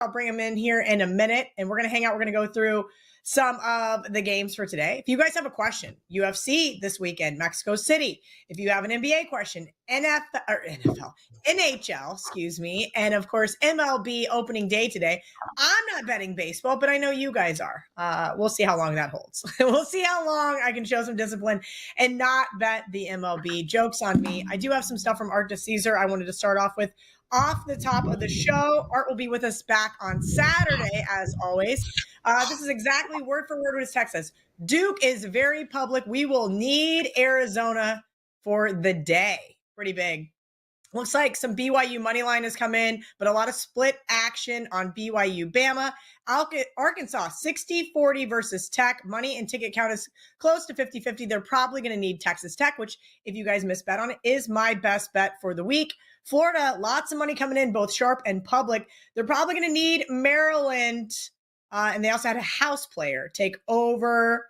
I'll bring him in here in a minute, and we're going to hang out. We're going to go through some of the games for today. If you guys have a question, UFC this weekend, Mexico City. If you have an NBA question, NHL, excuse me, and of course, MLB opening day today. I'm not betting baseball, but I know you guys are. We'll see how long that holds. We'll see how long I can show some discipline and not bet the MLB. Joke's on me. I do have some stuff from Art to Caesar I wanted to start off with. Off the top of the show, Art will be with us back on Saturday, as always. This is exactly word for word what his text says. Duke is very public. We will need Arizona for the day. Pretty big. Looks like some BYU money line has come in, but a lot of split action on BYU Bama. Arkansas, 60-40 versus Tech. Money and ticket count is close to 50-50. They're probably going to need Texas Tech, which, if you guys misbet on it, is my best bet for the week. Florida, lots of money coming in, both sharp and public. They're probably going to need Maryland. And they also had a house player take over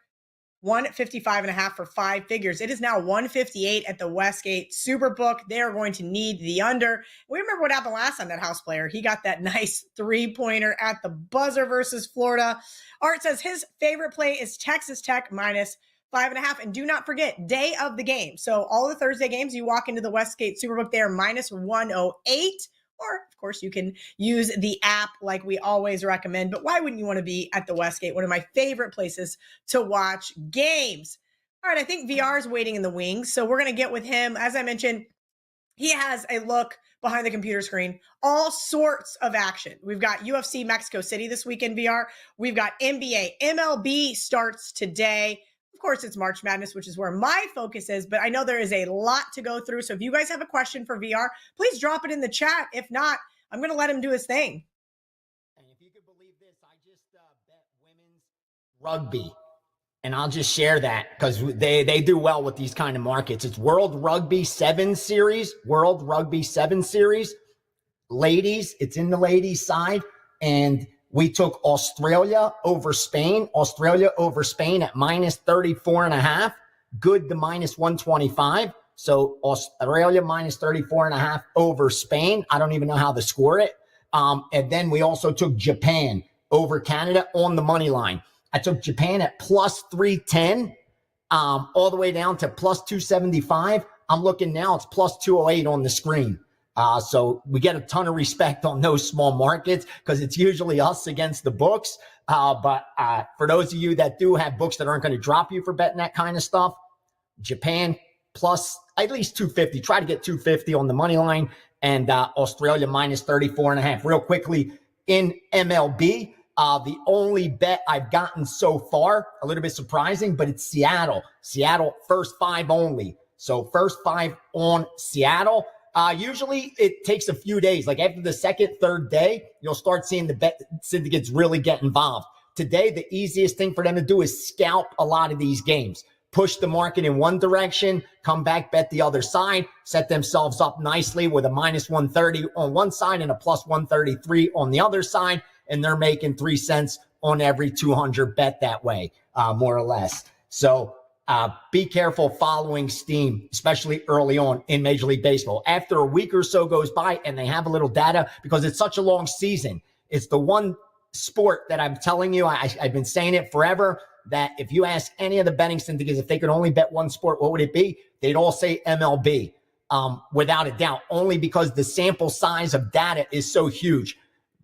155.5 for 5 figures. It is now 158 at the Westgate Superbook. They are going to need the under. We remember what happened last time, that house player. He got that nice 3-pointer at the buzzer versus Florida. Art says his favorite play is Texas Tech minus 5.5. And do not forget, day of the game. So all the Thursday games, you walk into the Westgate Superbook, they are minus 108. Or, of course, you can use the app like we always recommend. But why wouldn't you want to be at the Westgate, one of my favorite places to watch games? All right, I think VR is waiting in the wings. So we're going to get with him. As I mentioned, he has a look behind the computer screen, all sorts of action. We've got UFC Mexico City this weekend, VR. We've got NBA. MLB starts today. Of course, it's March Madness, which is where my focus is, but I know there is a lot to go through. So if you guys have a question for VR, please drop it in the chat. If not, I'm going to let him do his thing. And if you could believe this, I just bet women's rugby. And I'll just share that because they do well with these kind of markets. It's World Rugby 7 Series. Ladies, it's in the ladies' side. And we took Australia over Spain at minus 34.5. Good to minus 125. So Australia minus 34.5 over Spain. I don't even know how to score it. And then we also took Japan over Canada on the money line. I took Japan at plus 310, all the way down to plus 275. I'm looking now, it's plus 208 on the screen. So we get a ton of respect on those small markets because it's usually us against the books. But for those of you that do have books that aren't going to drop you for betting that kind of stuff, Japan plus at least 250. Try to get 250 on the money line, and Australia minus 34.5. Real quickly, in MLB, the only bet I've gotten so far, a little bit surprising, but it's Seattle. Seattle, first 5 only. So first 5 on Seattle. Usually it takes a few days. Like after the second, third day, you'll start seeing the bet syndicates really get involved. Today, the easiest thing for them to do is scalp a lot of these games. Push the market in one direction, come back, bet the other side, set themselves up nicely with a minus 130 on one side and a plus 133 on the other side. And they're making 3 cents on every 200 bet that way, more or less. So be careful following steam, especially early on in Major League Baseball. After a week or so goes by and they have a little data, because it's such a long season, it's the one sport that I'm telling you, I've been saying it forever, that if you ask any of the betting syndicates if they could only bet one sport, what would it be? They'd all say MLB, without a doubt, only because the sample size of data is so huge.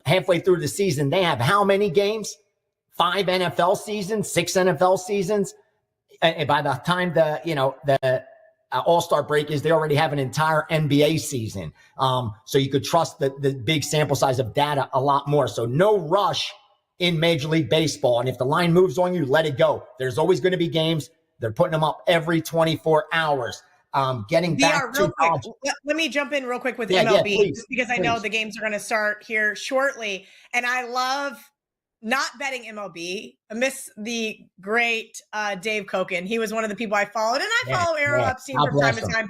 Halfway through the season, they have how many games? 5 NFL seasons, 6 NFL seasons. And by the time the All-Star break is, they already have an entire NBA season. So you could trust the big sample size of data a lot more. So no rush in Major League Baseball. And if the line moves on you, let it go. There's always going to be games. They're putting them up every 24 hours. Getting back to quick. Let me jump in real quick with MLB, just because I know the games are going to start here shortly. And I love not betting MLB. I miss the great Dave Koken. He was one of the people I followed, and I follow Arrow Epstein from time to time.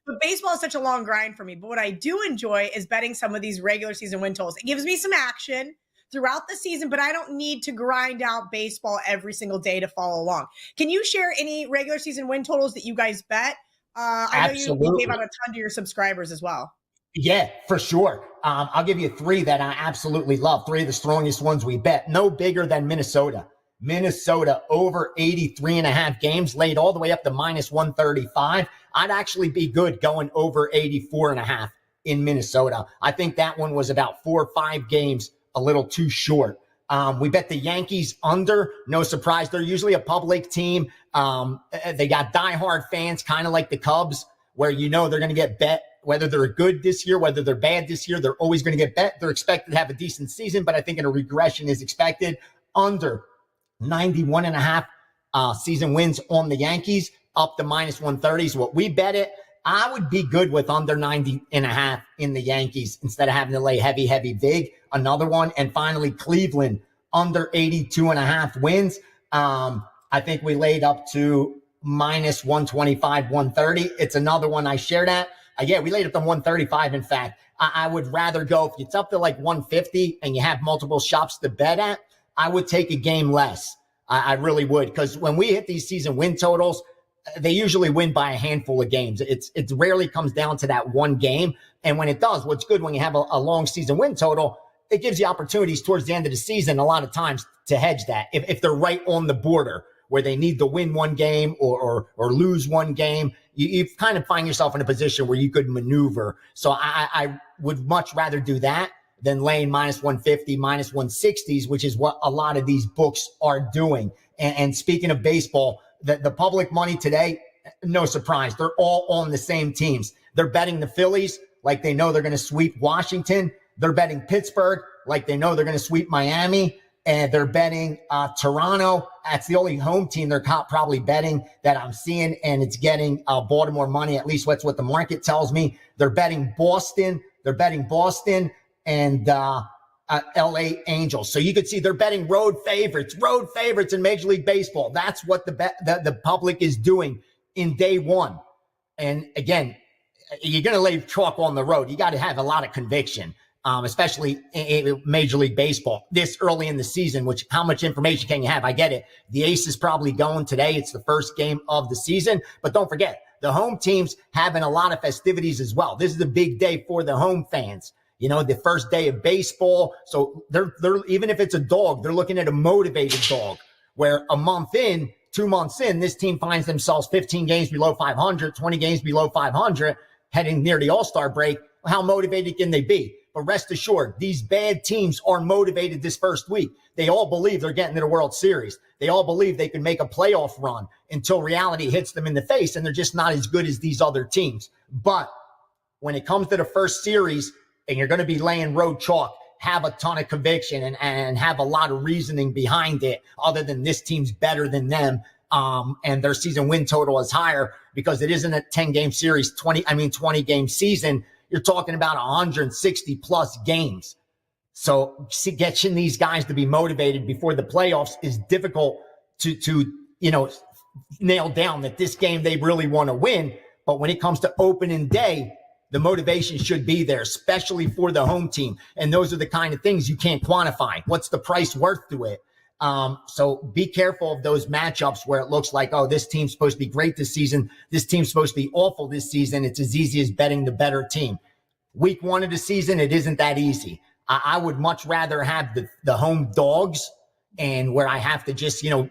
But baseball is such a long grind for me. But what I do enjoy is betting some of these regular season win totals. It gives me some action throughout the season, but I don't need to grind out baseball every single day to follow along. Can you share any regular season win totals that you guys bet? I know you gave out a ton to your subscribers as well. Yeah, for sure. I'll give you three that I absolutely love. Three of the strongest ones we bet. No bigger than Minnesota. Minnesota over 83.5 games, laid all the way up to minus 135. I'd actually be good going over 84.5 in Minnesota. I think that one was about 4 or 5 games, a little too short. We bet the Yankees under. No surprise. They're usually a public team. They got diehard fans, kind of like the Cubs, where you know they're going to get bet. Whether they're good this year, whether they're bad this year, they're always going to get bet. They're expected to have a decent season, but I think a regression is expected. Under 91.5 season wins on the Yankees, up to minus 130 is what we bet it. I would be good with under 90.5 in the Yankees instead of having to lay heavy big. Another one. And finally, Cleveland under 82.5 wins. I think we laid up to minus 125, 130. It's another one I shared at. Yeah, we laid up to 135. In fact, I would rather go if it's up to like 150 and you have multiple shops to bet at. I would take a game less. I really would, because when we hit these season win totals, they usually win by a handful of games. It rarely comes down to that one game. And when it does, what's good when you have a long season win total, it gives you opportunities towards the end of the season a lot of times to hedge that. If they're right on the border where they need to win one game or lose one game, you kind of find yourself in a position where you could maneuver. So I would much rather do that than laying minus 150, minus 160s, which is what a lot of these books are doing. And speaking of baseball, the public money today, no surprise, they're all on the same teams. They're betting the Phillies like they know they're going to sweep Washington. They're betting Pittsburgh like they know they're going to sweep Miami. And they're betting Toronto. That's the only home team they're probably betting that I'm seeing, and it's getting Baltimore money. At least that's what the market tells me. They're betting Boston. They're betting Boston and LA Angels. So you could see they're betting road favorites in Major League Baseball. That's what the public is doing in day one. And again, you're going to lay chalk on the road. You got to have a lot of conviction. Especially in Major League Baseball this early in the season, which how much information can you have? I get it. The Ace is probably going today. It's the first game of the season, but don't forget the home teams having a lot of festivities as well. This is a big day for the home fans. You know, the first day of baseball. So they're even if it's a dog, they're looking at a motivated dog where a month in, 2 months in, this team finds themselves 15 games below 500, 20 games below 500, heading near the All-Star break. How motivated can they be? But rest assured, these bad teams are motivated this first week. They all believe they're getting to the World Series. They all believe they can make a playoff run until reality hits them in the face, and they're just not as good as these other teams. But when it comes to the first series, and you're going to be laying road chalk, have a ton of conviction and have a lot of reasoning behind it, other than this team's better than them, and their season win total is higher because it isn't a 10-game series, 20-game season. You're talking about 160 plus games. So getting these guys to be motivated before the playoffs is difficult to nail down that this game they really want to win. But when it comes to opening day, the motivation should be there, especially for the home team. And those are the kind of things you can't quantify. What's the price worth to it? So be careful of those matchups where it looks like, oh, this team's supposed to be great this season. This team's supposed to be awful this season. It's as easy as betting the better team. Week one of the season, it isn't that easy. I would much rather have the home dogs and where I have to just, go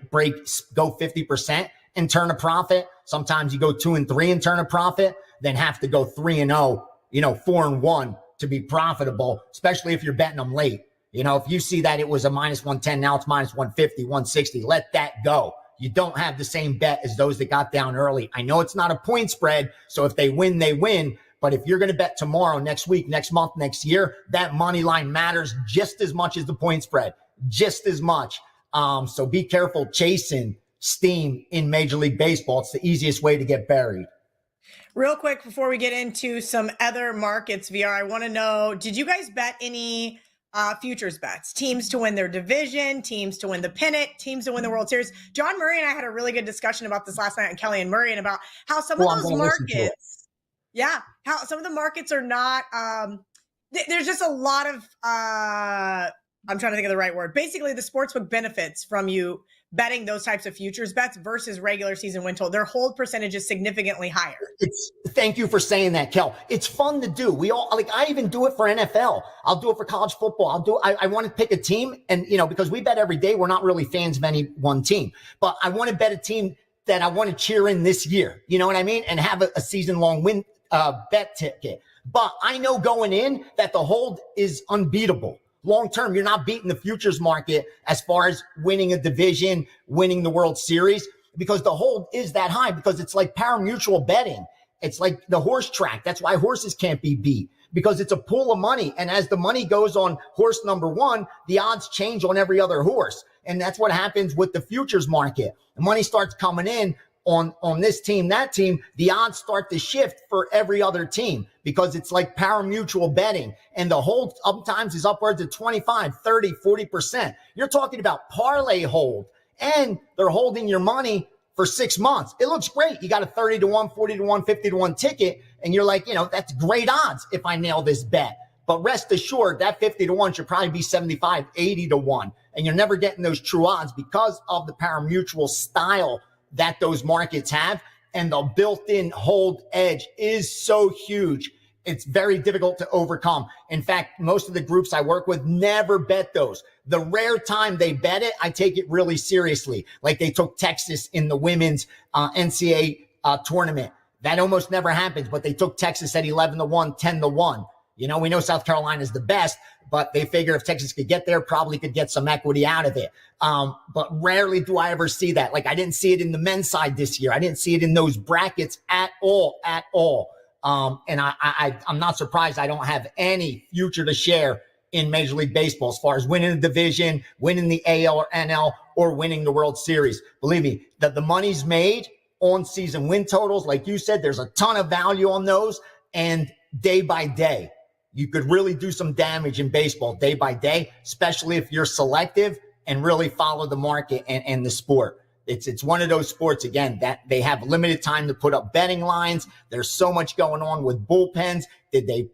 50% and turn a profit. Sometimes you go 2-3 and turn a profit, then have to go 3-0, 4-1 to be profitable, especially if you're betting them late. If you see that it was a minus 110, now it's minus 150, 160, let that go. You don't have the same bet as those that got down early. I know it's not a point spread, so if they win, they win. But if you're going to bet tomorrow, next week, next month, next year, that money line matters just as much as the point spread, just as much. So be careful chasing steam in Major League Baseball. It's the easiest way to get buried. Real quick, before we get into some other markets, VR, I want to know, did you guys bet any futures bets? Teams to win their division, teams to win the pennant, teams to win the World Series. John Murray and I had a really good discussion about this last night on Kelly and Murray and about how some of those markets, how some of the markets are not, there's just a lot of I'm trying to think of the right word. Basically, the sportsbook benefits from you betting those types of futures bets versus regular season win total. Their hold percentage is significantly higher. Thank you for saying that, Kel. It's fun to do. We all I even do it for NFL. I'll do it for college football. I want to pick a team, and because we bet every day, we're not really fans of any one team, but I want to bet a team that I want to cheer in this year. You know what I mean? And have a season long win bet ticket. But I know going in that the hold is unbeatable. Long term, you're not beating the futures market as far as winning a division, winning the World Series, because the hold is that high, because it's like pari-mutuel betting. It's like the horse track. That's why horses can't be beat, because it's a pool of money. And as the money goes on horse number one, the odds change on every other horse. And that's what happens with the futures market. The money starts coming in on this team, that team, the odds start to shift for every other team, because it's like pari-mutuel betting, and the hold sometimes is upwards of 25, 30, 40%. You're talking about parlay hold, and they're holding your money for 6 months. It looks great. You got a 30 to 1, 40 to 1, 50 to 1 ticket, and you're like, that's great odds if I nail this bet. But rest assured, that 50 to 1 should probably be 75, 80 to 1. And you're never getting those true odds because of the pari-mutuel style that those markets have. And the built-in hold edge is so huge. It's very difficult to overcome. In fact, most of the groups I work with never bet those. The rare time they bet it, I take it really seriously. Like they took Texas in the women's NCAA tournament. That almost never happens, but they took Texas at 11 to 1, 10 to 1. We know South Carolina is the best, but they figure if Texas could get there, probably could get some equity out of it. But rarely do I ever see that. Like I didn't see it in the men's side this year. I didn't see it in those brackets at all. And I'm not surprised I don't have any future to share in Major League Baseball as far as winning the division, winning the AL or NL, or winning the World Series. Believe me, that the money's made on season win totals. Like you said, there's a ton of value on those, and day by day. You could really do some damage in baseball day by day, especially if you're selective and really follow the market and the sport. It's one of those sports, again, that they have limited time to put up betting lines. There's so much going on with bullpens. Did they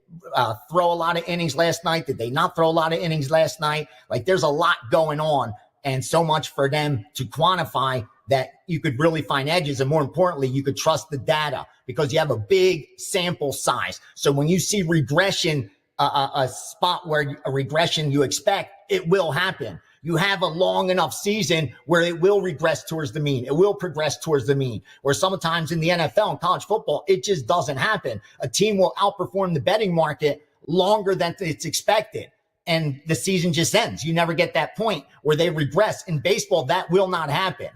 throw a lot of innings last night? Did they not throw a lot of innings last night? Like there's a lot going on, and so much for them to quantify that you could really find edges. And more importantly, you could trust the data because you have a big sample size. So when you see regression, a spot where a regression you expect, it will happen. You have a long enough season where it will regress towards the mean. It will progress towards the mean. Where sometimes in the NFL and college football, it just doesn't happen. A team will outperform the betting market longer than it's expected, and the season just ends. You never get that point where they regress. In baseball, that will not happen.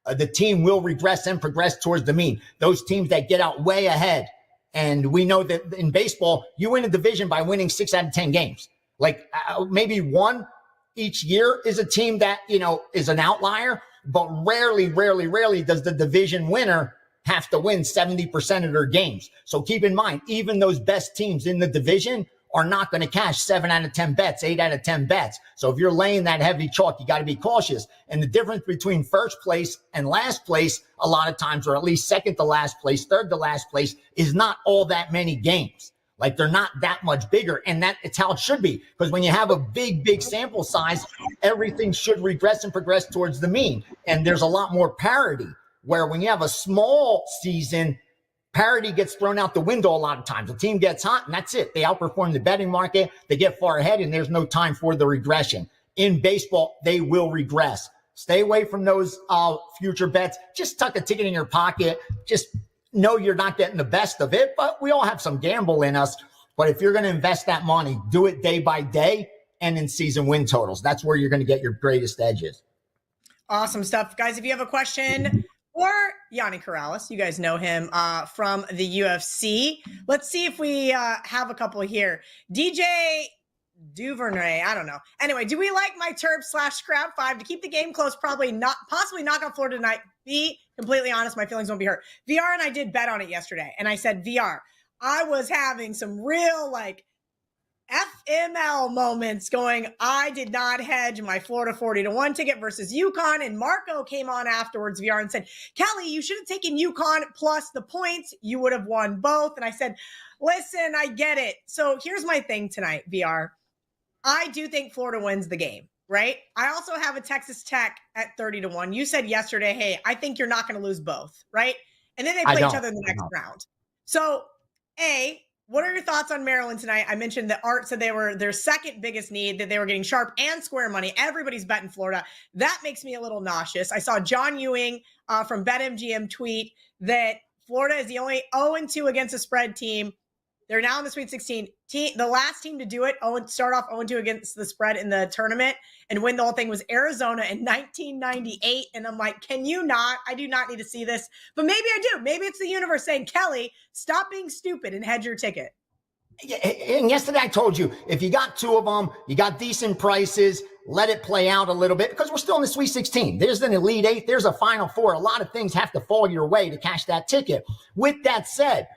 The team will regress and progress towards the mean. Those teams that get out way ahead. And we know that in baseball, you win a division by winning 6 out of 10 games. Like maybe one each year is a team that, is an outlier, but rarely does the division winner have to win 70% of their games. So keep in mind, even those best teams in the division are not going to cash 7 out of 10 bets, 8 out of 10 bets. So if you're laying that heavy chalk, you got to be cautious. And the difference between first place and last place, a lot of times, or at least second to last place, third to last place, is not all that many games. Like they're not that much bigger. And it's how it should be. Because when you have a big sample size, everything should regress and progress towards the mean. And there's a lot more parity, where when you have a small season, parity gets thrown out the window a lot of times. The team gets hot and that's it. They outperform the betting market. They get far ahead and there's no time for the regression. In baseball, they will regress. Stay away from those future bets. Just tuck a ticket in your pocket. Just know you're not getting the best of it, but we all have some gamble in us. But if you're going to invest that money, do it day by day and in season win totals. That's where you're going to get your greatest edges. Awesome stuff. Guys, if you have a question or Gianni Corrales, you guys know him from the UFC. Let's see if we have a couple here. DJ Duvernay, I don't know. Anyway, do we like my Terps/Scrap 5 to keep the game close? Possibly knock out Florida tonight. Be completely honest, my feelings won't be hurt. VR and I did bet on it yesterday, and I said, VR, I was having some real FML moments going. I did not hedge my Florida 40-1 ticket versus UConn, and Marco came on afterwards, VR, and said, Kelly, you should have taken UConn plus the points. You would have won both. And I said, listen, I get it. So here's my thing tonight, VR. I do think Florida wins the game, right? I also have a Texas Tech at 30-1. You said yesterday, hey, I think you're not going to lose both, right? And then they play each other in the next round. So, what are your thoughts on Maryland tonight? I mentioned that Art said they were their second biggest need, that they were getting sharp and square money. Everybody's betting Florida. That makes me a little nauseous. I saw John Ewing from BetMGM tweet that Florida is the only 0-2 against a spread team. They're now in the Sweet 16. The last team to do it, start off 0-2 against the spread in the tournament and win the whole thing was Arizona in 1998. And I'm like, can you not? I do not need to see this. But maybe I do. Maybe it's the universe saying, Kelly, stop being stupid and hedge your ticket. And yesterday I told you, if you got two of them, you got decent prices, let it play out a little bit because we're still in the Sweet 16. There's an Elite Eight. There's a Final Four. A lot of things have to fall your way to cash that ticket. With that said,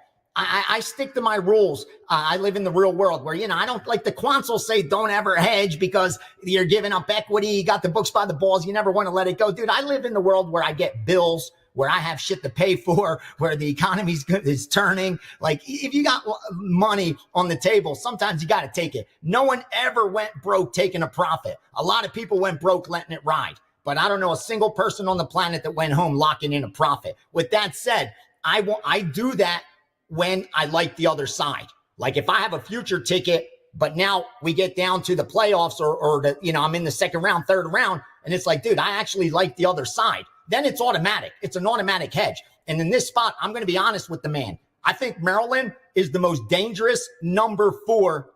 I stick to my rules. I live in the real world where, I don't like the quants will say don't ever hedge because you're giving up equity. You got the books by the balls. You never want to let it go. Dude, I live in the world where I get bills, where I have shit to pay for, where the economy is turning. Like if you got money on the table, sometimes you got to take it. No one ever went broke taking a profit. A lot of people went broke letting it ride. But I don't know a single person on the planet that went home locking in a profit. With that said, I do that when I like the other side. Like if I have a future ticket, but now we get down to the playoffs or I'm in the second round, third round, and it's like, dude, I actually like the other side. Then it's automatic. It's an automatic hedge. And in this spot, I'm going to be honest with the man. I think Maryland is the most dangerous number 4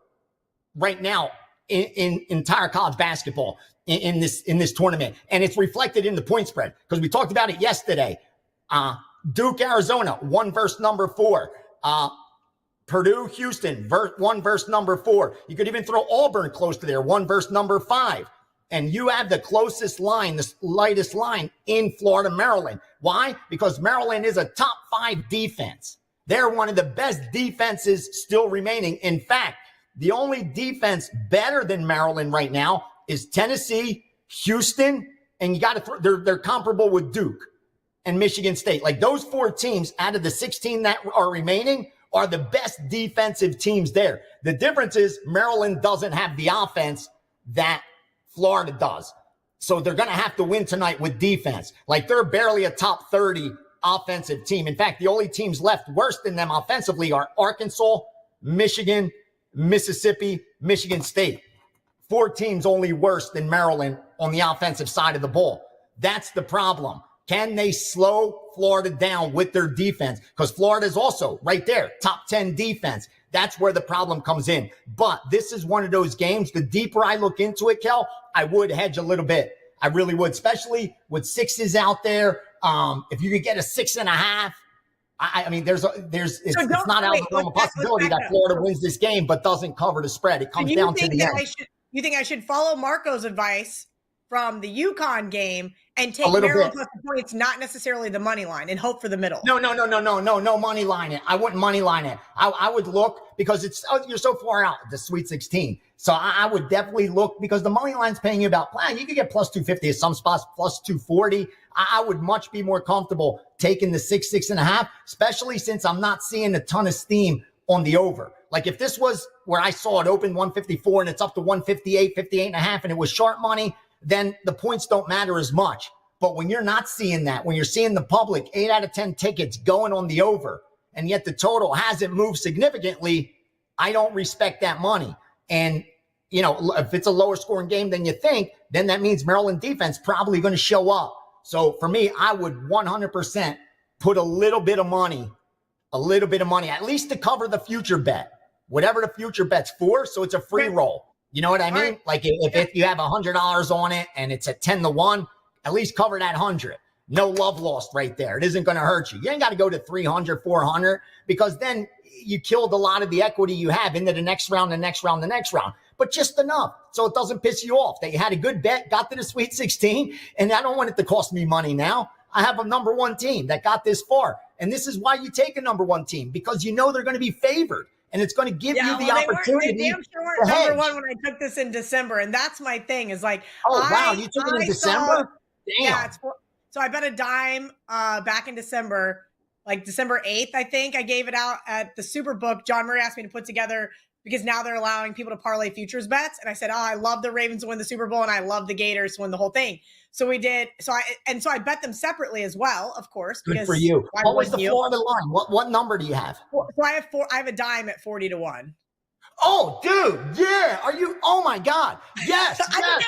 right now in entire college basketball in this tournament. And it's reflected in the point spread because we talked about it yesterday. Duke, Arizona, 1 versus number 4. Purdue, Houston, 1 versus number 4. You could even throw Auburn close to there, 1 versus number 5. And you have the closest line, the lightest line in Florida, Maryland. Why? Because Maryland is a top 5 defense. They're one of the best defenses still remaining. In fact, the only defense better than Maryland right now is Tennessee, Houston, and you got to they're comparable with Duke and Michigan State. Like those 4 teams out of the 16 that are remaining are the best defensive teams there. The difference is Maryland doesn't have the offense that Florida does. So they're going to have to win tonight with defense. Like they're barely a top 30 offensive team. In fact, the only teams left worse than them offensively are Arkansas, Michigan, Mississippi, Michigan State. 4 teams only worse than Maryland on the offensive side of the ball. That's the problem. Can they slow Florida down with their defense? Because Florida is also right there, top 10 defense. That's where the problem comes in. But this is one of those games. The deeper I look into it, Kel, I would hedge a little bit. I really would, especially with 6s out there. If you could get a 6.5, I mean, it's not out of the realm of possibility that Florida wins this game, but doesn't cover the spread. It comes down to the end. You think I should follow Marco's advice from the UConn game and take Maryland plus the points, not necessarily the money line, and hope for the middle? No money line it. I wouldn't money line it. I would look because you're so far out, the Sweet 16. So I would definitely look because the money line's paying you about, you could get plus 250 at some spots, plus 240. I would much be more comfortable taking the 6.5, especially since I'm not seeing a ton of steam on the over. Like if this was where I saw it open 154 and it's up to 158, 58.5, and it was sharp money, then the points don't matter as much. But when you're not seeing that, when you're seeing the public 8 out of 10 tickets going on the over, and yet the total hasn't moved significantly, I don't respect that money. And, if it's a lower scoring game than you think, then that means Maryland defense probably going to show up. So for me, I would 100% put a little bit of money, at least to cover the future bet, whatever the future bet's for. So it's a free roll. You know what I mean? Right. Like if you have $100 on it and it's at 10-1, at least cover that 100. No love lost right there. It isn't going to hurt you. You ain't got to go to 300, 400 because then you killed a lot of the equity you have into the next round, but just enough so it doesn't piss you off that you had a good bet, got to the Sweet 16, and I don't want it to cost me money now. I have a number 1 team that got this far, and this is why you take a number 1 team because you know they're going to be favored. And it's going to give you the opportunity. They damn sure weren't number 1 when I took this in December. And that's my thing is like, you took it in December? Damn. Yeah. So I bet a dime back in December, like December 8th, I think I gave it out at the Superbook. John Murray asked me to put together because now they're allowing people to parlay futures bets. And I said, I love the Ravens to win the Super Bowl and I love the Gators to win the whole thing. So we did. So I bet them separately as well, of course. Good for you. What was the Florida line? What number do you have? So I have a dime at 40-1. Oh, dude, yeah. Are you? Oh my God. Yes. I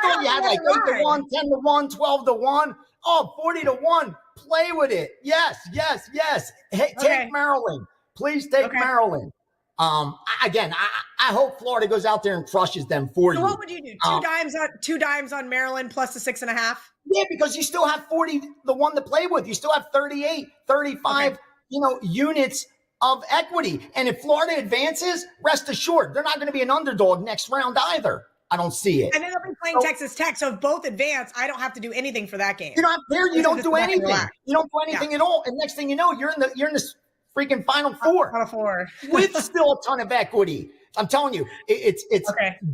thought you had like 8-1, 10-1, 12-1. Oh, 40-1. Play with it. Yes. Hey, take Maryland. Please take Maryland. Again, I hope Florida goes out there and crushes them for you. So what would you do? Two dimes on Maryland plus the 6.5? Yeah, because you still have 40-1 to play with. You still have 38, 35, units of equity. And if Florida advances, rest assured, they're not going to be an underdog next round either. I don't see it. And then they'll be playing Texas Tech. So if both advance, I don't have to do anything for that game. You're not there. You don't do anything. You don't do anything at all. And next thing you know, you're in the freaking Final Four. Final Four. With still a ton of equity. I'm telling you, it's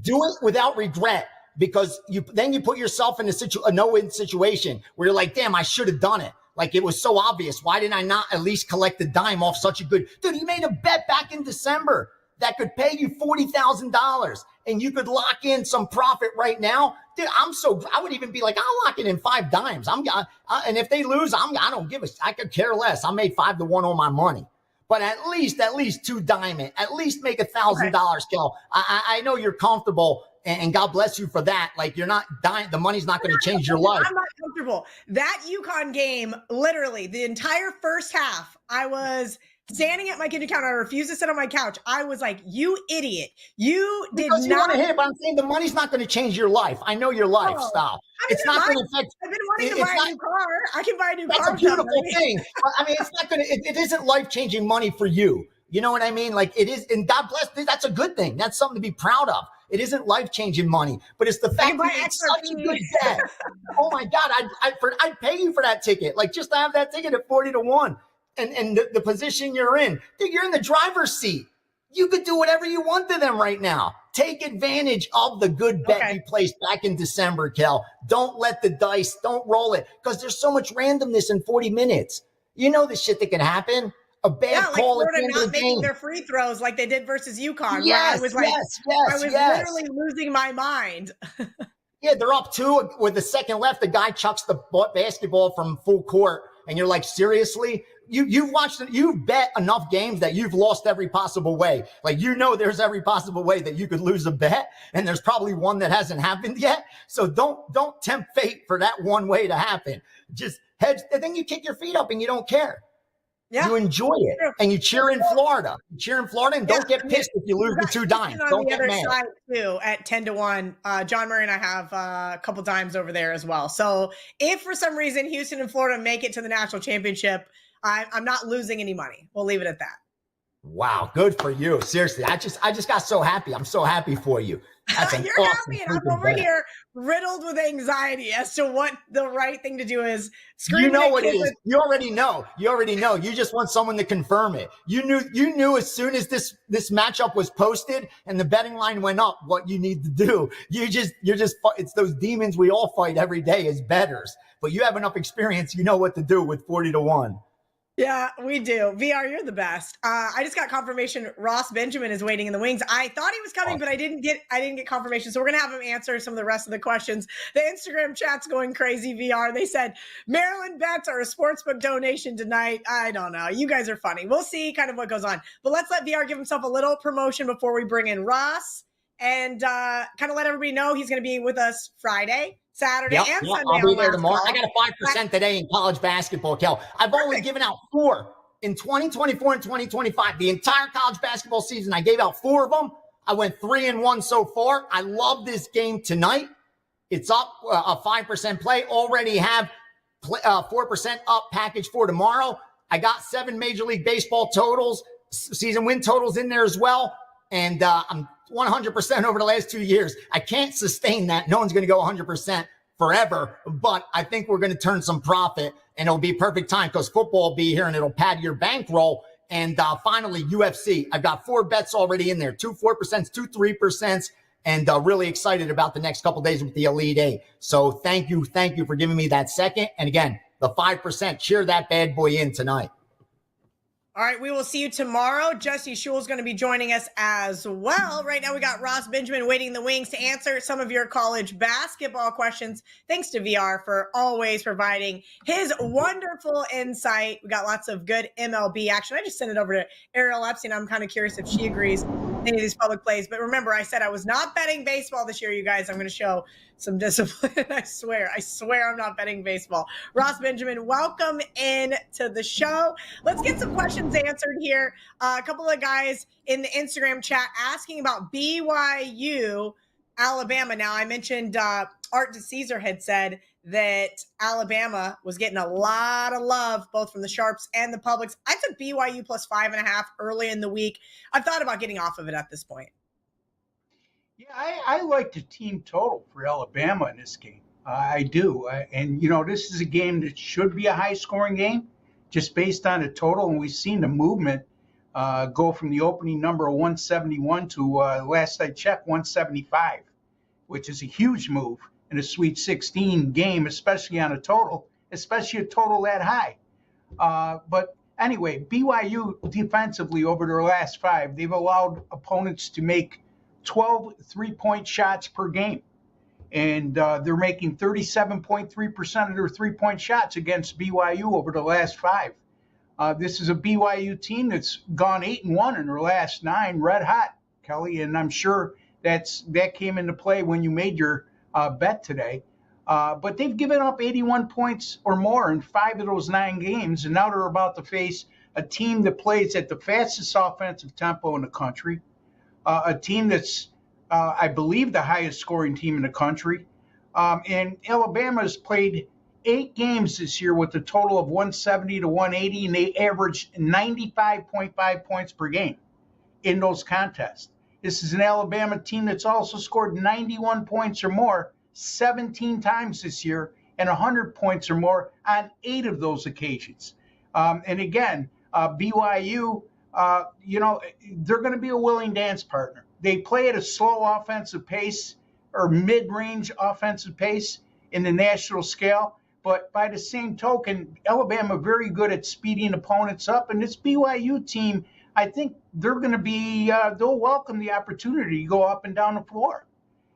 do it without regret, because you put yourself in a no-win situation where you're like, damn, I should have done it. Like, it was so obvious. Why didn't I not at least collect a dime off such a good dude? He made a bet back in December that could pay you $40,000 and you could lock in some profit right now. Dude, I would even be like, I'll lock it in 5 dimes. And if they lose, I could care less. I made 5-1 on my money. But at least 2 diamond, at least make $1,000, Kel. I know you're comfortable, and God bless you for that. Like, you're not dying. The money's not going to change your life. I'm not comfortable. That UConn game, literally the entire first half, I was standing at my kitchen counter. I refused to sit on my couch. I was like, you idiot. You because you want to hit it, but I'm saying the money's not going to change your life. I know your lifestyle. It's not going to affect. I've been wanting to buy a new car. I can buy a new car. That's a beautiful thing. I mean, it's not going to, it isn't life-changing money for you. You know what I mean? Like, it is, and God bless, that's a good thing. That's something to be proud of. It isn't life-changing money, but it's the fact that it's such a good bet. Oh my God, I'd pay you for that ticket. Like, just to have that ticket at 40-1. And the position you're in, dude, you're in the driver's seat. You could do whatever you want to them right now. Take advantage of the good bet you placed back in December, Kel. Don't let the dice, don't roll it, because there's so much randomness in 40 minutes. You know the shit that can happen. A bad call at the end of the game. Making their free throws like they did versus UConn. Yes, I was literally losing my mind. Yeah, they're up 2 with the second left. The guy chucks the basketball from full court, and you're like, seriously? You've bet enough games that you've lost every possible way. Like, there's every possible way that you could lose a bet, and there's probably one that hasn't happened yet. So don't tempt fate for that one way to happen. Just hedge, and then you kick your feet up and you don't care. Yeah. You enjoy it, and you cheer in Florida. You cheer in Florida, and don't get pissed if you lose the 2 dimes. Don't get mad. Side too, at 10-1, John Murray and I have a couple dimes over there as well. So if for some reason Houston and Florida make it to the national championship, I'm not losing any money. We'll leave it at that. Wow, good for you. Seriously, I just got so happy. I'm so happy for you. That's an You're awesome happy, and I'm over here riddled with anxiety as to what the right thing to do is. You know what it is. You already know. You just want someone to confirm it. You knew as soon as this matchup was posted and the betting line went up what you need to do. It's those demons we all fight every day as bettors. But you have enough experience. You know what to do with 40-1. Yeah, we do. VR, you're the best. I just got confirmation Ross Benjamin is waiting in the wings. I thought he was coming, but I didn't get confirmation. So we're going to have him answer some of the rest of the questions. The Instagram chat's going crazy, VR. They said Maryland bets are a sportsbook donation tonight. I don't know. You guys are funny. We'll see kind of what goes on. But let's let VR give himself a little promotion before we bring in Ross and kind of let everybody know he's going to be with us Friday, Saturday, and Sunday. I'll be there tomorrow. I got a 5% today in college basketball, Kel. I've only given out 4 in 2024 and 2025. The entire college basketball season, I gave out 4 of them. I went 3-1 so far. I love this game tonight. It's up a 5% play. Already have 4% up package for tomorrow. I got 7 Major League Baseball totals, season win totals in there as well. And I'm 100% over the last 2 years. I can't sustain that. No one's going to go 100% forever, but I think we're going to turn some profit, and it'll be perfect time because football will be here and it'll pad your bankroll. And finally, UFC. I've got 4 bets already in there, 2 4%, 2 3%, and really excited about the next couple days with the Elite 8. So thank you for giving me that second. And again, the 5%, cheer that bad boy in tonight. All right, we will see you tomorrow. Jesse Schul is going to be joining us as well. Right now, we got Ross Benjamin waiting in the wings to answer some of your college basketball questions. Thanks to VR for always providing his wonderful insight. We got lots of good MLB action. I just sent it over to Ariel Epstein. I'm kind of curious if she agrees with any of these public plays. But remember, I said I was not betting baseball this year, you guys. I'm going to show some discipline. I swear I'm not betting baseball. Ross Benjamin, welcome in to the show. Let's get some questions answered here. A couple of guys in the Instagram chat asking about BYU, Alabama. Now, I mentioned Art DeCesar had said that Alabama was getting a lot of love, both from the Sharps and the publics. I took BYU plus 5.5 early in the week. I've thought about getting off of it at this point. Yeah, I like the team total for Alabama in this game. I do. And, this is a game that should be a high-scoring game just based on the total. And we've seen the movement go from the opening number of 171 to, last I checked, 175, which is a huge move in a Sweet 16 game, especially on a total that high. But anyway, BYU defensively over their last 5, they've allowed opponents to make 12 3-point shots per game. And they're making 37.3% of their 3-point shots against BYU over the last 5. This is a BYU team that's gone 8-1 in their last 9, red hot, Kelly. And I'm sure that came into play when you made your bet today. But they've given up 81 points or more in 5 of those 9 games. And now they're about to face a team that plays at the fastest offensive tempo in the country. A team that's, I believe, the highest scoring team in the country. And Alabama has played 8 games this year with a total of 170 to 180, and they averaged 95.5 points per game in those contests. This is an Alabama team that's also scored 91 points or more 17 times this year and 100 points or more on 8 of those occasions. And again, BYU, they're going to be a willing dance partner. They play at a slow offensive pace or mid-range offensive pace in the national scale. But by the same token, Alabama very good at speeding opponents up. And this BYU team, I think they're going to be, they'll welcome the opportunity to go up and down the floor.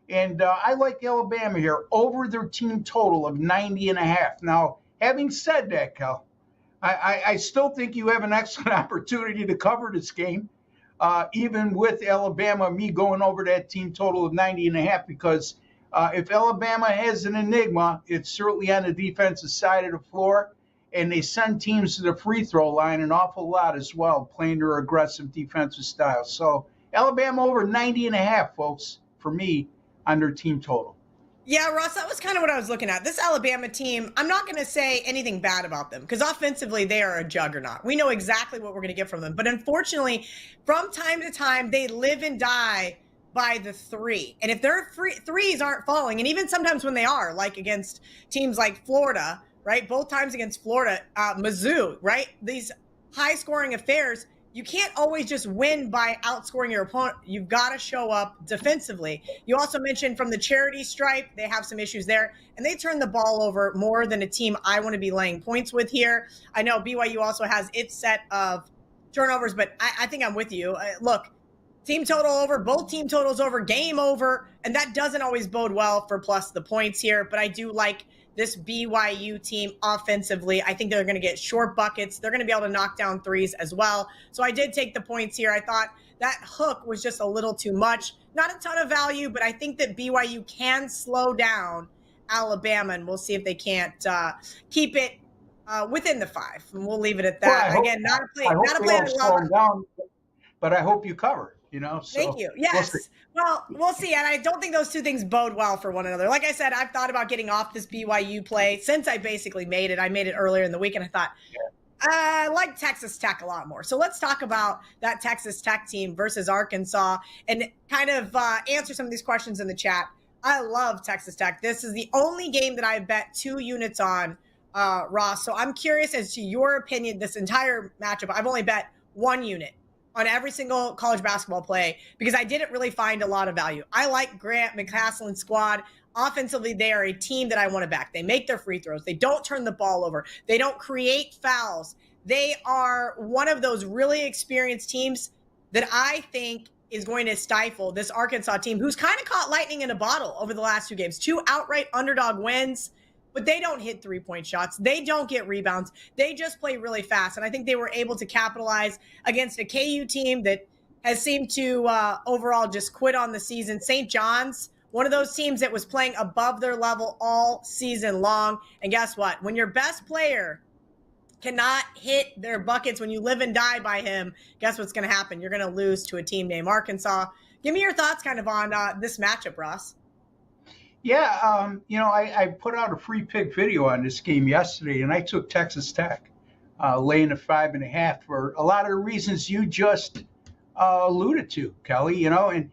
And I like Alabama here over their team total of 90.5. Now, having said that, Cal, I still think you have an excellent opportunity to cover this game, even with Alabama, me going over that team total of 90.5, because if Alabama has an enigma, it's certainly on the defensive side of the floor, and they send teams to the free throw line an awful lot as well, playing their aggressive defensive style. So Alabama over 90.5, folks, for me, on their team total. Yeah, Ross, that was kind of what I was looking at. This Alabama team, I'm not going to say anything bad about them because offensively they are a juggernaut. We know exactly what we're going to get from them. But unfortunately, from time to time, they live and die by the 3. And if their threes aren't falling, and even sometimes when they are, like against teams like Florida, right? Both times against Florida, Mizzou, right? These high-scoring affairs, you can't always just win by outscoring your opponent. You've got to show up defensively. You also mentioned from the charity stripe, they have some issues there, and they turn the ball over more than a team I want to be laying points with here. I know BYU also has its set of turnovers, but I think I'm with you. Look, team total over, both team totals over, game over, and that doesn't always bode well for plus the points here, but I do like this BYU team offensively. I think they're going to get short buckets. They're going to be able to knock down threes as well. So I did take the points here. I thought that hook was just a little too much. Not a ton of value, but I think that BYU can slow down Alabama, and we'll see if they can't keep it within the 5. And we'll leave it at that. Well, Again, not a play that slow down, but I hope you cover. So thank you. Yes. We'll see. And I don't think those two things bode well for one another. Like I said, I've thought about getting off this BYU play since I basically made it. I made it earlier in the week, and I thought, I like Texas Tech a lot more. So let's talk about that Texas Tech team versus Arkansas and kind of answer some of these questions in the chat. I love Texas Tech. This is the only game that I bet 2 units on, Ross. So I'm curious as to your opinion, this entire matchup. I've only bet 1 unit on every single college basketball play because I didn't really find a lot of value. I like Grant McCaslin's squad. Offensively, they are a team that I want to back. They make their free throws. They don't turn the ball over. They don't create fouls. they are one of those really experienced teams that I think is going to stifle this Arkansas team, who's kind of caught lightning in a bottle over the last 2 games. 2 outright underdog wins, but they don't hit 3-point shots. They don't get rebounds. They just play really fast. And I think they were able to capitalize against a KU team that has seemed to overall just quit on the season. St. John's, one of those teams that was playing above their level all season long. And guess what? When your best player cannot hit their buckets, when you live and die by him, guess what's going to happen? You're going to lose to a team named Arkansas. Give me your thoughts kind of on this matchup, Ross. Yeah, I put out a free pick video on this game yesterday, and I took Texas Tech, laying a 5.5 for a lot of the reasons you just alluded to, Kelly. And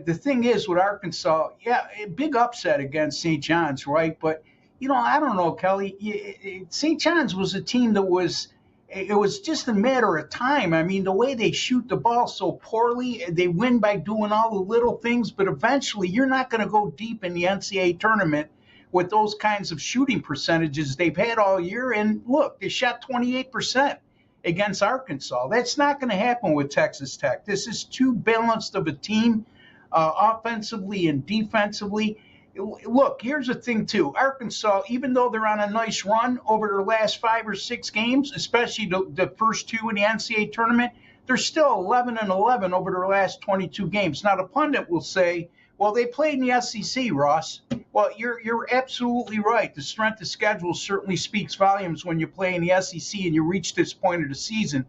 the thing is with Arkansas, yeah, a big upset against St. John's, right? But I don't know, Kelly. St. John's was a team that it was just a matter of time. I mean, the way they shoot the ball so poorly, they win by doing all the little things, but eventually you're not going to go deep in the NCAA tournament with those kinds of shooting percentages they've had all year. And look, they shot 28% against Arkansas. That's not going to happen with Texas Tech. This is too balanced of a team, offensively and defensively. Look, here's the thing, too. Arkansas, even though they're on a nice run over their last 5 or 6 games, especially the first 2 in the NCAA tournament, they're still 11-11 over their last 22 games. Now, the pundit will say, well, they played in the SEC, Ross. Well, you're absolutely right. The strength of schedule certainly speaks volumes when you play in the SEC and you reach this point of the season.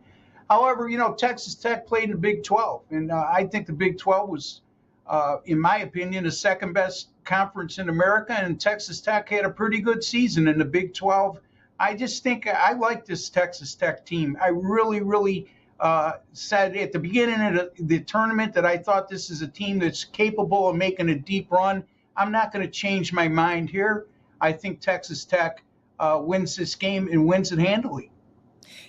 However, Texas Tech played in the Big 12, and I think the Big 12 was, in my opinion, the second best conference in America, and Texas Tech had a pretty good season in the Big 12. I just think I like this Texas Tech team. I really, really said at the beginning of the tournament that I thought this is a team that's capable of making a deep run. I'm not going to change my mind here. I think Texas Tech wins this game and wins it handily.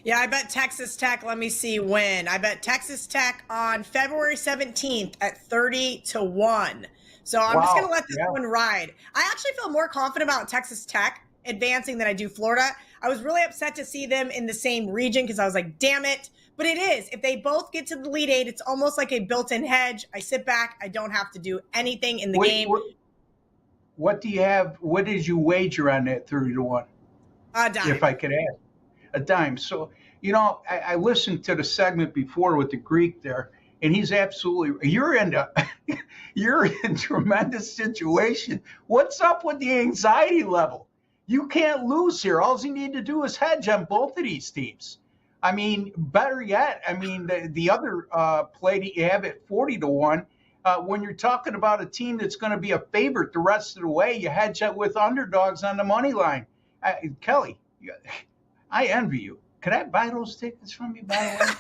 Yeah, I bet Texas Tech, let me see when. I bet Texas Tech on February 17th at 30-1. So I'm just going to let this one ride. I actually feel more confident about Texas Tech advancing than I do Florida. I was really upset to see them in the same region because I was like, damn it. But it is. If they both get to the Elite Eight, it's almost like a built-in hedge. I sit back. I don't have to do anything in the game. What do you have? What did you wager on that 30-1? A dime. If I could ask. A dime. So, I listened to the segment before with the Greek there, and he's absolutely, you're in tremendous situation. What's up with the anxiety level? You can't lose here. All you need to do is hedge on both of these teams. I mean, better yet, the other play that you have at 40-1, when you're talking about a team that's going to be a favorite the rest of the way, you hedge it with underdogs on the money line. Kelly, I envy you. Could I buy those tickets from you, by the way?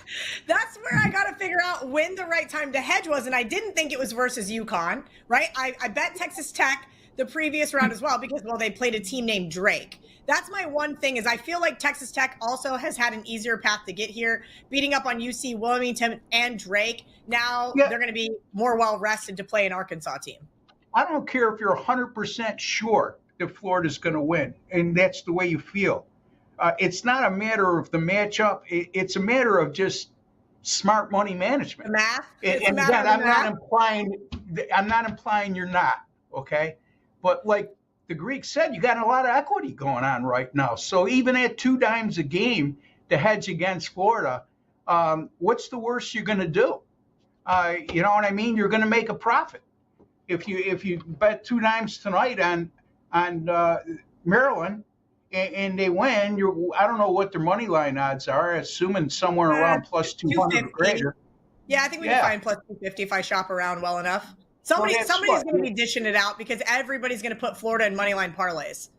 That's where I got to figure out when the right time to hedge was, and I didn't think it was versus UConn, right? I bet Texas Tech the previous round as well because, well, they played a team named Drake. That's my one thing is I feel like Texas Tech also has had an easier path to get here, beating up on UC Wilmington and Drake. Now they're going to be more well-rested to play an Arkansas team. I don't care if you're 100% sure that Florida's going to win, and that's the way you feel. It's not a matter of the matchup. It's a matter of just smart money management. The math. And again, I'm not implying you're not, okay? But like the Greek said, you got a lot of equity going on right now. So even at 2 dimes a game to hedge against Florida, what's the worst you're going to do? You know what I mean? You're going to make a profit. If you bet 2 dimes tonight on Maryland and they win, I don't know what their money line odds are, assuming somewhere around plus 200 or greater. Yeah, I think we can find plus 250 if I shop around well enough. Somebody's going to be dishing it out because everybody's going to put Florida in money line parlays.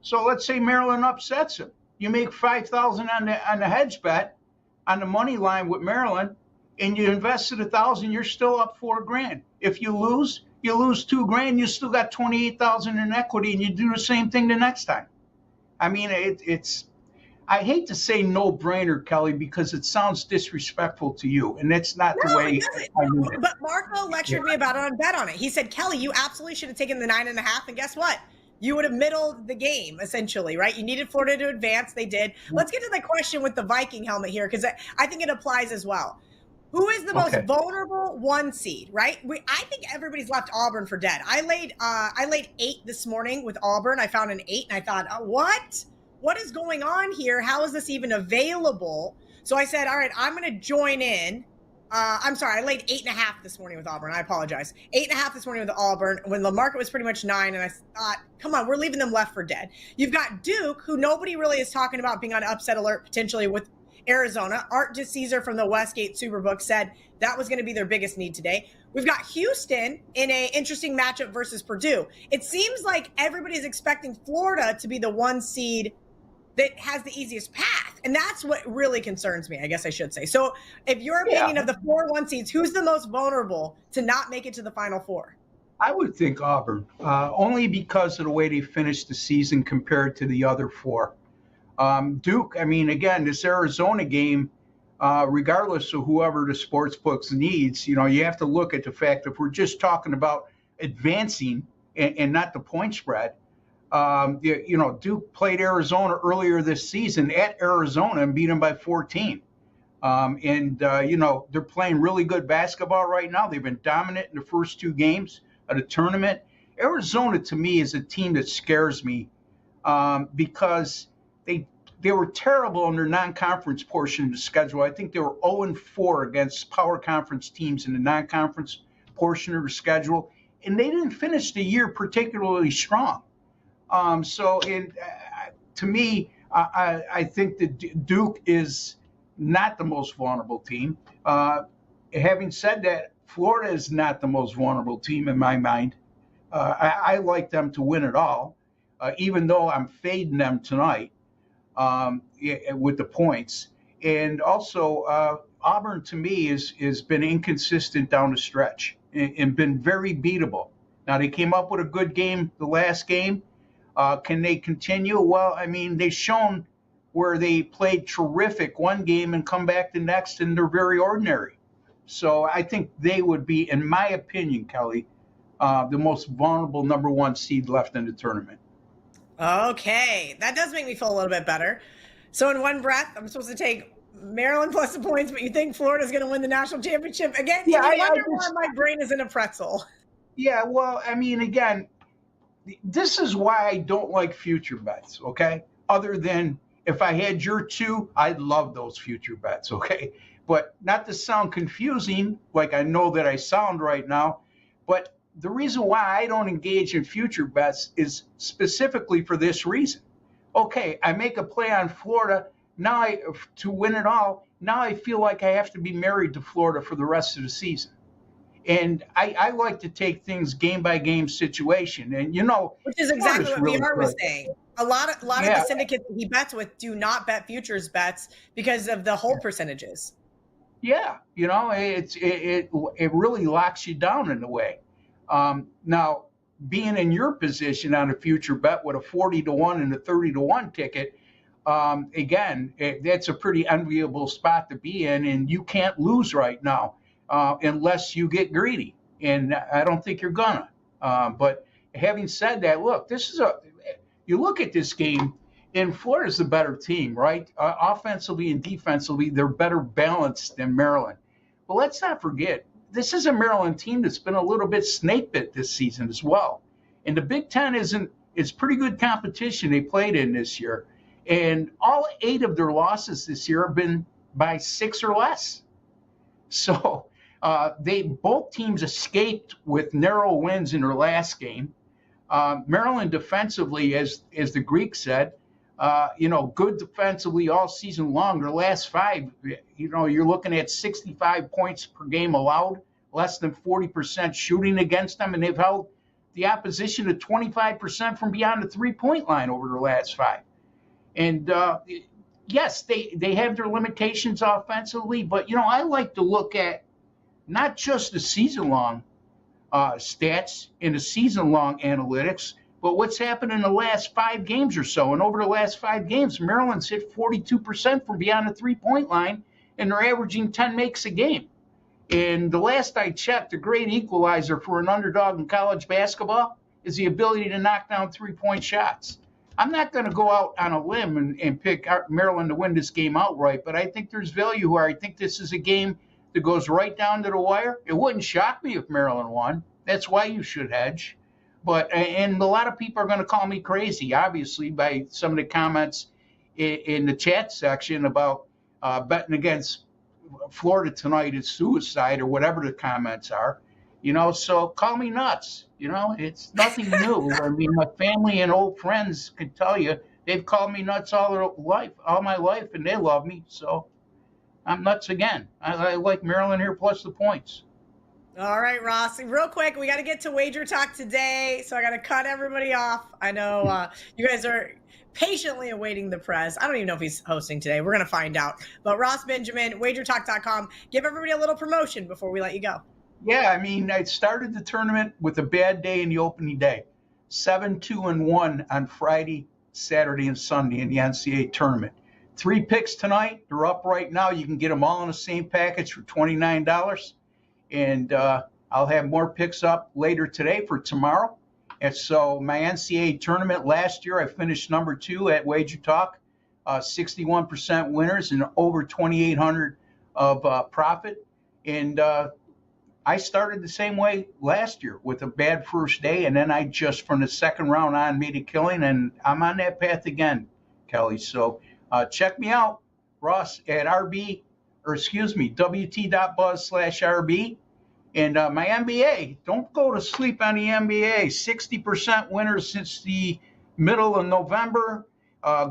So let's say Maryland upsets them. You make $5,000 on the hedge bet on the money line with Maryland, and you invested $1,000. You're still up $4,000. If you lose $2,000. You still got $28,000 in equity, and you do the same thing the next time. I mean, it's. I hate to say no brainer, Kelly, because it sounds disrespectful to you, and that's not the way I mean it. But Marco lectured me about it on Bet On It. He said, Kelly, you absolutely should have taken the 9.5, and guess what? You would have middled the game, essentially, right? You needed Florida to advance. They did. Let's get to the question with the Viking helmet here, because I think it applies as well. Who is the most vulnerable 1 seed, right? I think everybody's left Auburn for dead. I laid 8 this morning with Auburn. I found an 8, and I thought, what? What is going on here? How is this even available? So I said, all right, I'm going to join in. I'm sorry, I laid 8.5 this morning with Auburn. I apologize. 8.5 this morning with Auburn when the market was pretty much 9. And I thought, come on, we're leaving them left for dead. You've got Duke, who nobody really is talking about being on upset alert potentially with Arizona. Art DeCesar from the Westgate Superbook said that was going to be their biggest need today. We've got Houston in an interesting matchup versus Purdue. It seems like everybody's expecting Florida to be the 1 seed that has the easiest path. And that's what really concerns me, I guess I should say. So if your opinion of the 4 1 seeds, who's the most vulnerable to not make it to the Final Four? I would think Auburn, only because of the way they finished the season compared to the other 4. Duke, I mean, again, this Arizona game, regardless of whoever the sports books needs, you have to look at the fact if we're just talking about advancing and not the point spread. Duke played Arizona earlier this season at Arizona and beat them by 14. They're playing really good basketball right now. They've been dominant in the first 2 games of the tournament. Arizona, to me, is a team that scares me because they were terrible in their non-conference portion of the schedule. I think they were 0-4 against power conference teams in the non-conference portion of the schedule, and they didn't finish the year particularly strong. To me, I think that Duke is not the most vulnerable team. Having said that, Florida is not the most vulnerable team in my mind. I like them to win it all, even though I'm fading them tonight with the points. And also, Auburn, to me, has been inconsistent down the stretch and been very beatable. Now, they came up with a good game the last game. Can they continue? Well, I mean, they've shown where they played terrific one game and come back the next, and they're very ordinary. So I think they would be, in my opinion, Kelly, the most vulnerable number 1 seed left in the tournament. Okay, that does make me feel a little bit better. So in one breath, I'm supposed to take Maryland plus the points, but you think Florida's going to win the national championship? Again, I wonder why my brain is in a pretzel. Yeah, well, I mean, again, this is why I don't like future bets, okay? Other than if I had your 2, I'd love those future bets, okay? But not to sound confusing, like I know that I sound right now, but the reason why I don't engage in future bets is specifically for this reason. Okay, I make a play on Florida now to win it all. Now I feel like I have to be married to Florida for the rest of the season. And I like to take things game by game situation, and which is exactly what VR was saying. A lot of the syndicates he bets with do not bet futures bets because of the hold percentages. Yeah, it really locks you down in a way. Now, being in your position on a future bet with a 40-1 and a 30-1 ticket, again, that's a pretty enviable spot to be in, and you can't lose right now. Unless you get greedy, and I don't think you're gonna. But having said that, look, you look at this game, and Florida's the better team, right? Offensively and defensively, they're better balanced than Maryland. But let's not forget, this is a Maryland team that's been a little bit snake bit this season as well. And the Big Ten it's pretty good competition they played in this year. And all 8 of their losses this year have been by 6 or less. So both teams escaped with narrow wins in their last game. Maryland defensively, as the Greek said, good defensively all season long. Their last 5, you're looking at 65 points per game allowed, less than 40% shooting against them, and they've held the opposition to 25% from beyond the 3-point line over their last 5. And yes, they have their limitations offensively, but I like to look at not just the season-long stats and the season-long analytics, but what's happened in the last 5 games or so. And over the last 5 games, Maryland's hit 42% from beyond the 3-point line, and they're averaging 10 makes a game. And the last I checked, the great equalizer for an underdog in college basketball is the ability to knock down 3-point shots. I'm not going to go out on a limb and pick Maryland to win this game outright, but I think there's value here. I think this is a game that goes right down to the wire. It wouldn't shock me if Maryland won. That's why you should hedge. And a lot of people are going to call me crazy, obviously, by some of the comments in the chat section about betting against Florida tonight is suicide or whatever the comments are. So call me nuts. It's nothing new. I mean, my family and old friends can tell you they've called me nuts all my life, and they love me. So I'm nuts again. I like Maryland here plus the points. All right, Ross. Real quick, we got to get to Wager Talk today, so I got to cut everybody off. I know you guys are patiently awaiting the press. I don't even know if he's hosting today. We're going to find out. But Ross Benjamin, WagerTalk.com. Give everybody a little promotion before we let you go. Yeah, I mean, I started the tournament with a bad day in the opening day. 7-2-1 on Friday, Saturday, and Sunday in the NCAA tournament. 3 picks tonight. They're up right now. You can get them all in the same package for $29. And I'll have more picks up later today for tomorrow. And so my NCAA tournament last year, I finished number 2 at WagerTalk, 61% winners and over 2,800 of profit. And I started the same way last year with a bad first day, and then I just from the second round on made a killing, and I'm on that path again, Kelly. So check me out, Ross, at WT.buzz/RB. And my NBA, don't go to sleep on the NBA. 60% winners since the middle of November,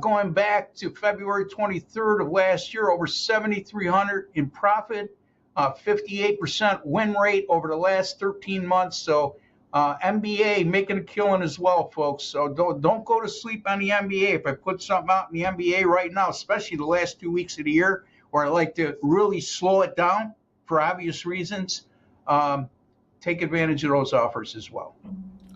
going back to February 23rd of last year, over 7,300 in profit. 58% win rate over the last 13 months. So NBA making a killing as well, folks. So don't go to sleep on the NBA. If I put something out in the NBA right now, especially the last 2 weeks of the year, where I like to really slow it down for obvious reasons, take advantage of those offers as well.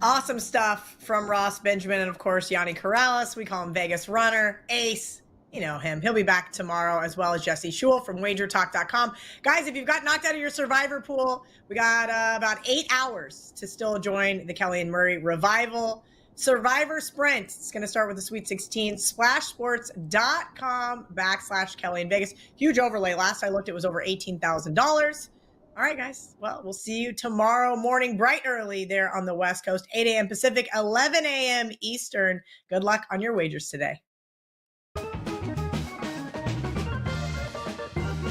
Awesome stuff from Ross Benjamin and, of course, Gianni Corrales. We call him Vegas Runner, Ace. You know him. He'll be back tomorrow, as well as Jesse Schul from WagerTalk.com. Guys, if you've got knocked out of your Survivor pool, we got about 8 hours to still join the Kelly and Murray Revival Survivor Sprint. It's going to start with the Sweet 16. Splashsports.com/Kelly in Vegas. Huge overlay. Last I looked, it was over $18,000. All right, guys. Well, we'll see you tomorrow morning, bright early there on the West Coast, 8 a.m. Pacific, 11 a.m. Eastern. Good luck on your wagers today.